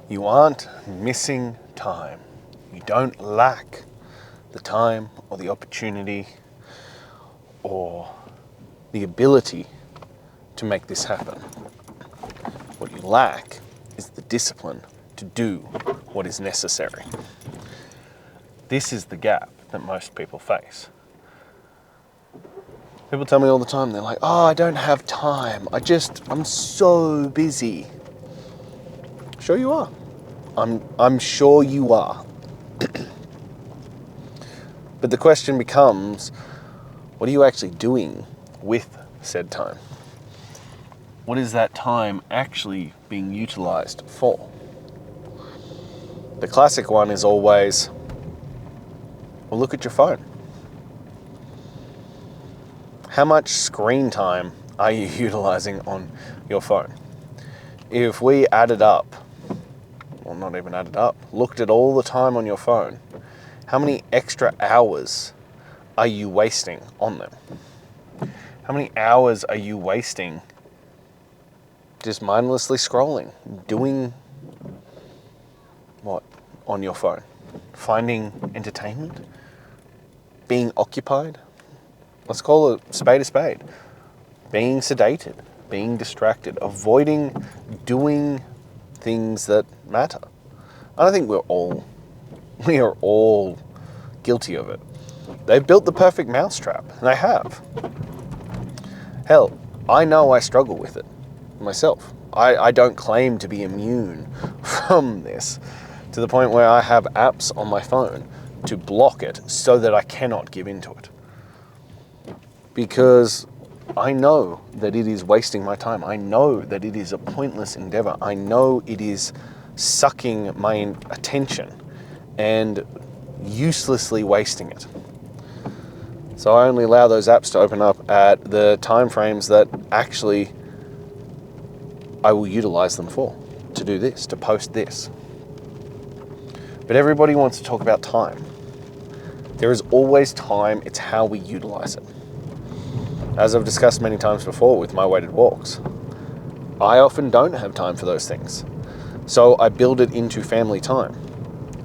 You aren't missing time. You don't lack the time or the opportunity or the ability to make this happen. What you lack is the discipline to do what is necessary. This is the gap that most people face. People tell me all the time, they're like, oh, I don't have time. I'm so busy. Sure you are. I'm sure you are. But the question becomes, what are you actually doing with said time? What is that time actually being utilized for? The classic one is always, well, look at your phone. How much screen time are you utilizing on your phone? If we added up, well, not even added up, looked at all the time on your phone, how many extra hours are you wasting on them? How many hours are you wasting just mindlessly scrolling, doing what on your phone? Finding entertainment? Being occupied? Let's call a spade. Being sedated, being distracted, avoiding doing things that matter. I think we are all guilty of it. They've built the perfect mousetrap, and they have. Hell, I know I struggle with it myself. I don't claim to be immune from this to the point where I have apps on my phone to block it so that I cannot give into it. Because I know that it is wasting my time. I know that it is a pointless endeavor. I know it is sucking my attention and uselessly wasting it. So I only allow those apps to open up at the time frames that actually I will utilize them for, to do this, to post this. But everybody wants to talk about time. There is always time, it's how we utilize it. As I've discussed many times before with my weighted walks, I often don't have time for those things. So I build it into family time.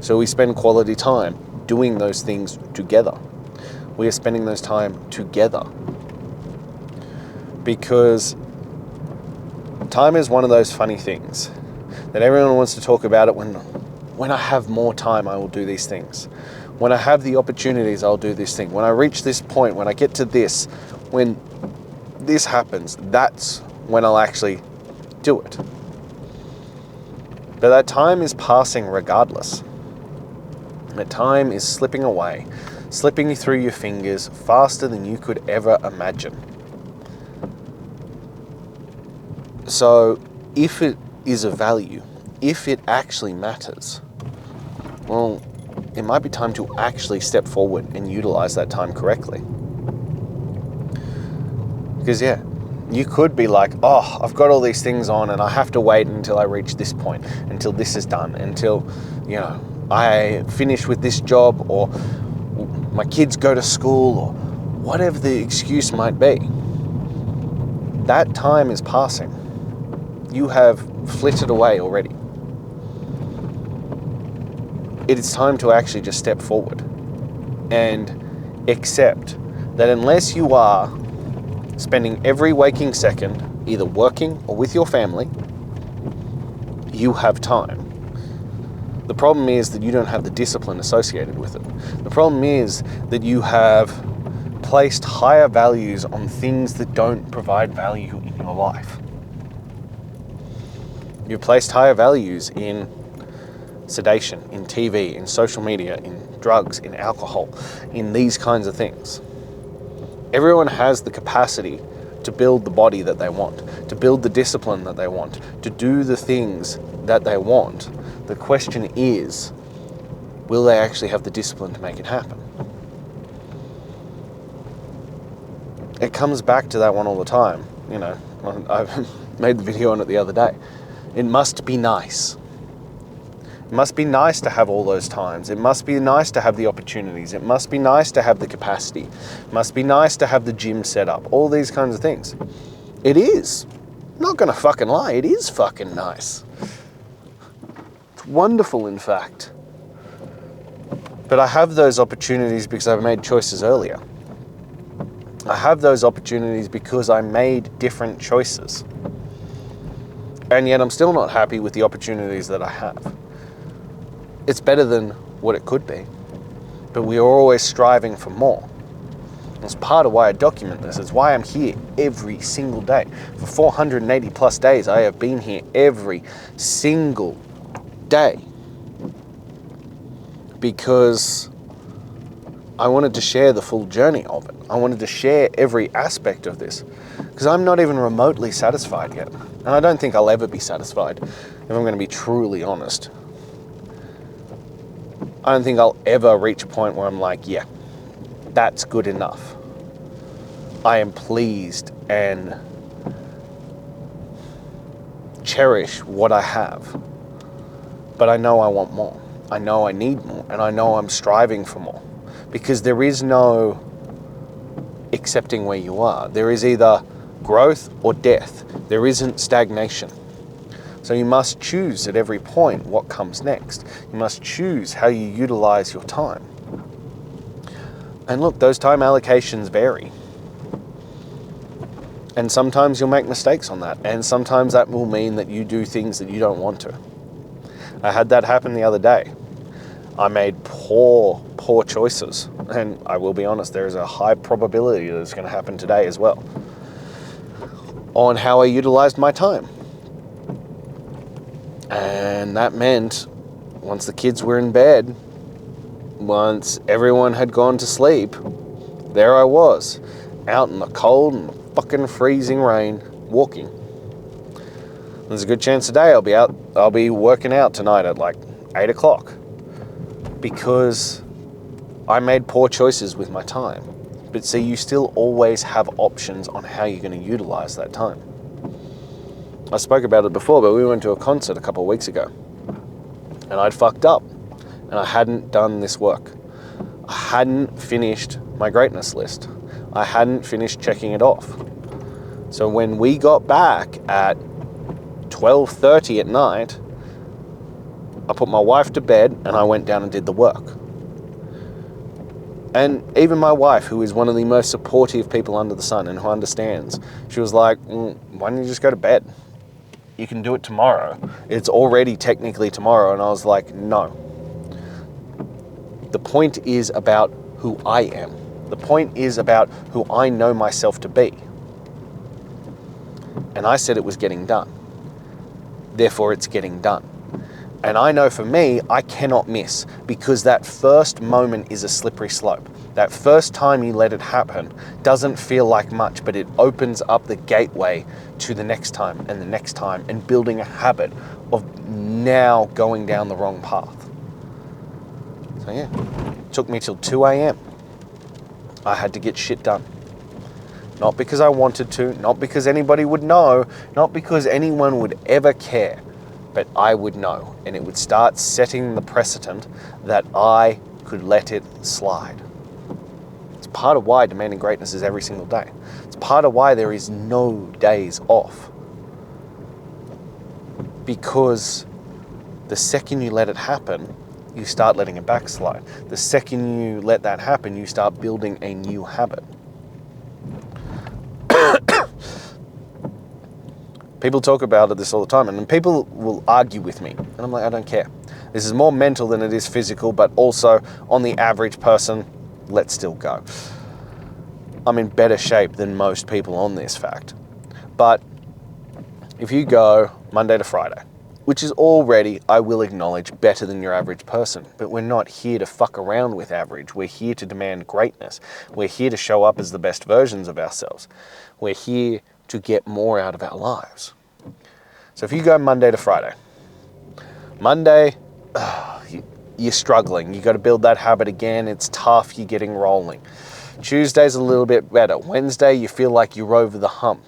So we spend quality time doing those things together. We are spending those time together. Because time is one of those funny things that everyone wants to talk about it when I have more time, I will do these things. When I have the opportunities, I'll do this thing. When I reach this point, when I get to this, when this happens, that's when I'll actually do it. But that time is passing regardless. That time is slipping away, slipping through your fingers faster than you could ever imagine. So if it is of value, if it actually matters, well, it might be time to actually step forward and utilize that time correctly. Because yeah, you could be like, oh, I've got all these things on and I have to wait until I reach this point, until this is done, until, I finish with this job or my kids go to school or whatever the excuse might be. That time is passing. You have flitted away already. It is time to actually just step forward and accept that unless you are spending every waking second either working or with your family, you have time. The problem is that you don't have the discipline associated with it. The problem is that you have placed higher values on things that don't provide value in your life. You've placed higher values in sedation, in TV, in social media, in drugs, in alcohol, in these kinds of things. Everyone has the capacity to build the body that they want, to build the discipline that they want, to do the things that they want. The question is, will they actually have the discipline to make it happen? It comes back to that one all the time. I made the video on it the other day. It must be nice. It must be nice to have all those times. It must be nice to have the opportunities. It must be nice to have the capacity. It must be nice to have the gym set up. All these kinds of things. It is. I'm not gonna fucking lie. It is fucking nice. It's wonderful, in fact. But I have those opportunities because I've made choices earlier. I have those opportunities because I made different choices. And yet I'm still not happy with the opportunities that I have. It's better than what it could be, but we are always striving for more. That's part of why I document this. It's why I'm here every single day. For 480 plus days, I have been here every single day because I wanted to share the full journey of it. I wanted to share every aspect of this because I'm not even remotely satisfied yet. And I don't think I'll ever be satisfied if I'm going to be truly honest. I don't think I'll ever reach a point where I'm like, yeah, that's good enough. I am pleased and cherish what I have. But I know I want more. I know I need more. And I know I'm striving for more. Because there is no accepting where you are. There is either growth or death. There isn't stagnation. So you must choose at every point what comes next. You must choose how you utilize your time. And look, those time allocations vary. And sometimes you'll make mistakes on that. And sometimes that will mean that you do things that you don't want to. I had that happen the other day. I made poor choices. And I will be honest, there is a high probability that it's going to happen today as well. On how I utilized my time. And that meant once the kids were in bed, once everyone had gone to sleep, there I was, out in the cold and fucking freezing rain, walking. There's a good chance today I'll be working out tonight at like 8 o'clock because I made poor choices with my time. But see, you still always have options on how you're going to utilize that time. I spoke about it before, but we went to a concert a couple of weeks ago and I'd fucked up and I hadn't done this work. I hadn't finished my greatness list. I hadn't finished checking it off. So when we got back at 12:30 at night, I put my wife to bed and I went down and did the work. And even my wife, who is one of the most supportive people under the sun and who understands, she was like, why don't you just go to bed? You can do it tomorrow. It's already technically tomorrow. And I was like, no. The point is about who I am. The point is about who I know myself to be. And I said it was getting done. Therefore, it's getting done. And I know for me, I cannot miss because that first moment is a slippery slope. That first time you let it happen doesn't feel like much, but it opens up the gateway to the next time and the next time and building a habit of now going down the wrong path. So yeah, it took me till 2 a.m. I had to get shit done. Not because I wanted to, not because anybody would know, not because anyone would ever care, but I would know, and it would start setting the precedent that I could let it slide. It's part of why demanding greatness is every single day. It's part of why there is no days off. Because the second you let it happen, you start letting it backslide. The second you let that happen, you start building a new habit. People talk about this all the time, and people will argue with me. And I'm like, I don't care. This is more mental than it is physical, but also on the average person, let's still go. I'm in better shape than most people on this fact. But if you go Monday to Friday, which is already, I will acknowledge, better than your average person, but we're not here to fuck around with average. We're here to demand greatness. We're here to show up as the best versions of ourselves. We're here to get more out of our lives. So if you go Monday to Friday, Monday, you're struggling. You got to build that habit again. It's tough. You're getting rolling. Tuesday's a little bit better. Wednesday, you feel like you're over the hump.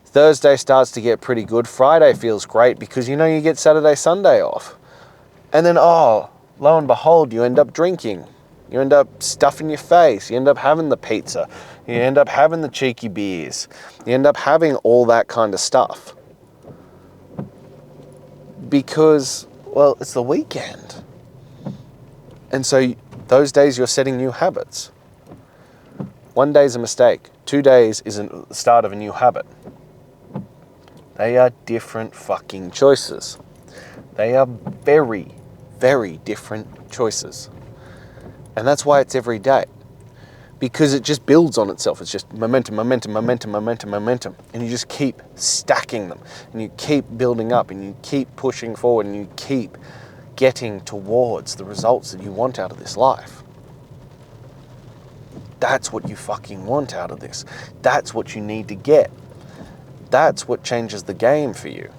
Thursday starts to get pretty good. Friday feels great because you know you get Saturday, Sunday off. And then, lo and behold, you end up drinking. You end up stuffing your face. You end up having the pizza. You end up having the cheeky beers. You end up having all that kind of stuff. Because Well, it's the weekend. And so those days you're setting new habits. 1 day is a mistake. 2 days is the start of a new habit. They are different fucking choices. They are very, very different choices. And that's why it's every day. Because it just builds on itself. It's just momentum, momentum, momentum, momentum, momentum. And you just keep stacking them. And you keep building up. And you keep pushing forward. And you keep getting towards the results that you want out of this life. That's what you fucking want out of this. That's what you need to get. That's what changes the game for you.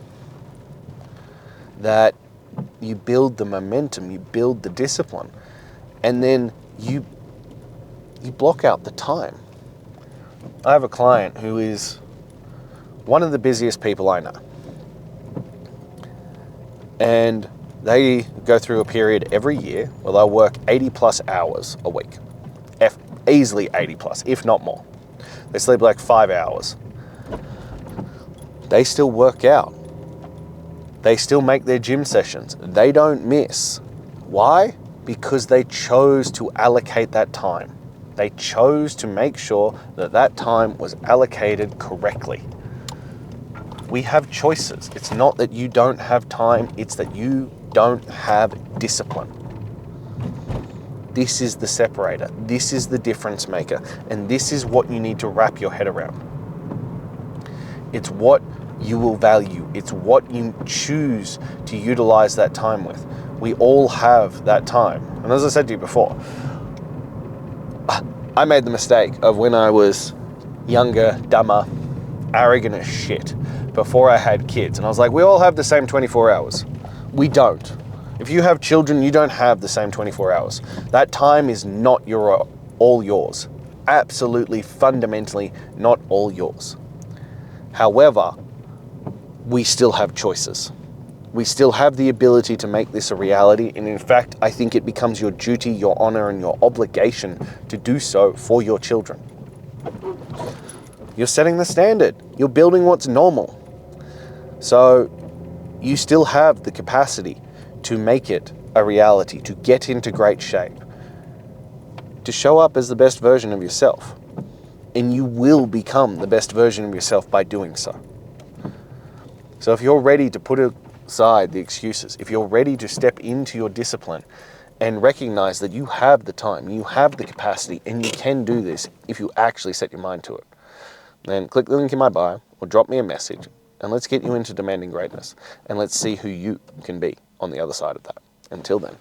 That you build the momentum, you build the discipline, and then you block out the time. I have a client who is one of the busiest people I know. And they go through a period every year where they'll work 80 plus hours a week. Easily 80 plus, if not more. They sleep like 5 hours. They still work out. They still make their gym sessions. They don't miss. Why? Because they chose to allocate that time. They chose to make sure that that time was allocated correctly. We have choices. It's not that you don't have time, it's that you don't have discipline. This is the separator. This is the difference maker. And this is what you need to wrap your head around. It's what you will value. It's what you choose to utilize that time with. We all have that time. And as I said to you before, I made the mistake of when I was younger, dumber, arrogant as shit before I had kids. And I was like, we all have the same 24 hours. We don't. If you have children, you don't have the same 24 hours. That time is not all yours. Absolutely, fundamentally, not all yours. However, we still have choices. We still have the ability to make this a reality. And in fact, I think it becomes your duty, your honor, and your obligation to do so for your children. You're setting the standard. You're building what's normal. So you still have the capacity to make it a reality, to get into great shape, to show up as the best version of yourself. And you will become the best version of yourself by doing so. So if you're ready to put aside the excuses, if you're ready to step into your discipline and recognize that you have the time, you have the capacity, and you can do this if you actually set your mind to it, then click the link in my bio or drop me a message and let's get you into demanding greatness and let's see who you can be on the other side of that. Until then.